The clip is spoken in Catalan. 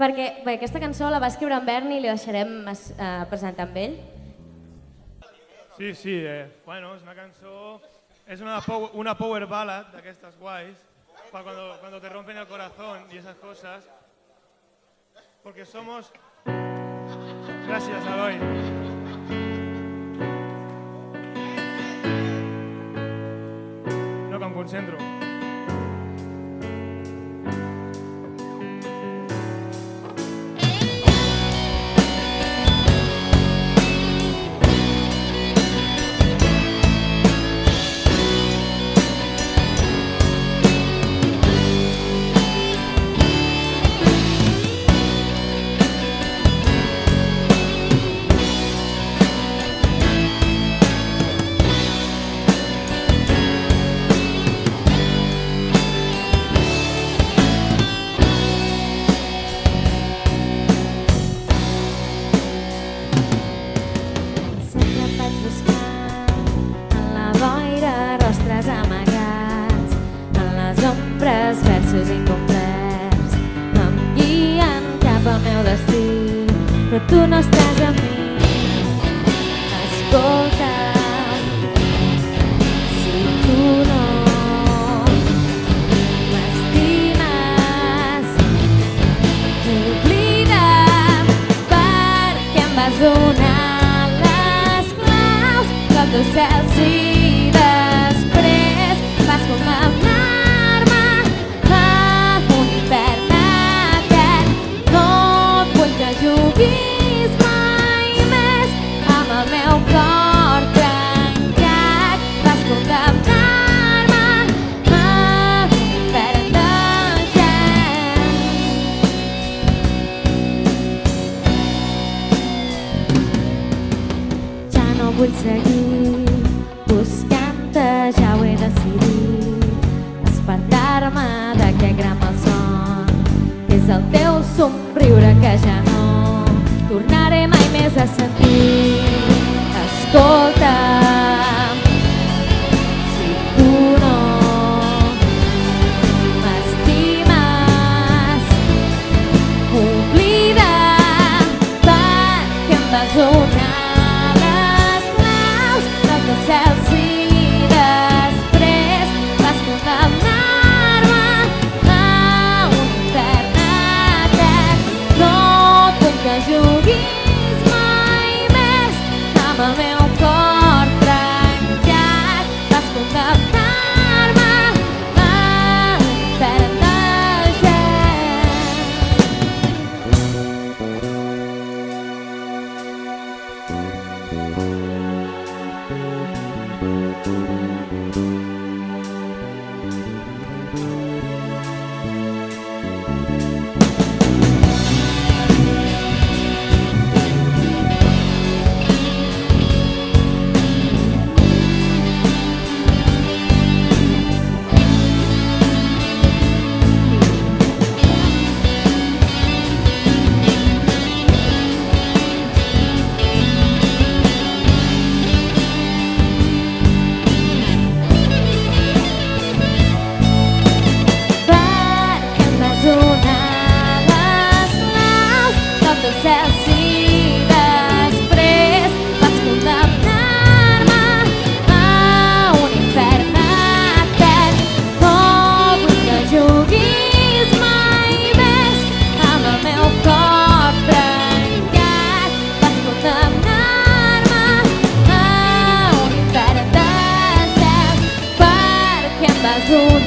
Perquè aquesta cançó la va escriure en Berni i li deixarem presentar amb ell. Sí, bueno, es una cançó, es una power ballad d'aquestes guais, para cuando te rompen el corazón y esas cosas, porque somos... Gracias, Aloy. No, que em concentro. Versos incomplets em guien cap al meu destí, però tu no estàs amb mi. Escolta, si tu no m'estimes, oblida'm, perquè em vas donar les claus del teu cel, si després vas condemnar juguis mai més amb el meu cor trencat. Vas condemnar-me a l'infern de gel. Ja no vull seguir buscant-te, ja ho he decidit. Despertar-me d'aquest gran malson, és el teu somriure que ja no tornaré mai més a sentir. Escolta'm, si tu no m'estimes, oblida'm, perquè em vas donar les claus del teu cel, si després vas condemnar-me a un infern etern. No et vull que juguis mai més amb el meu cor trencat. Vas condemnar-me a l'infern de gel. Azul